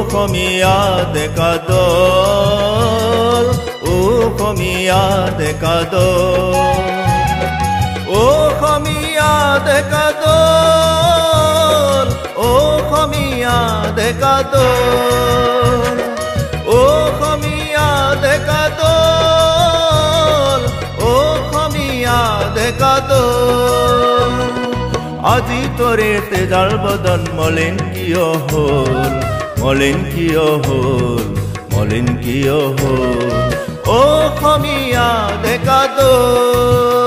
অসমীয়া ডেকা দল অসমীয়া ডেকা দল অসমীয়া ডেকা দল অসমীয়া ডেকা দল অসমীয়া ডেকা দল অসমীয়া ডেকা দল আজি তোৰে তেজাৰ বদন মলিন কিয় হ'ল মলিন কিয় হ'ল মলিন কিয় হ'ল অসমীয়া ডেকা দল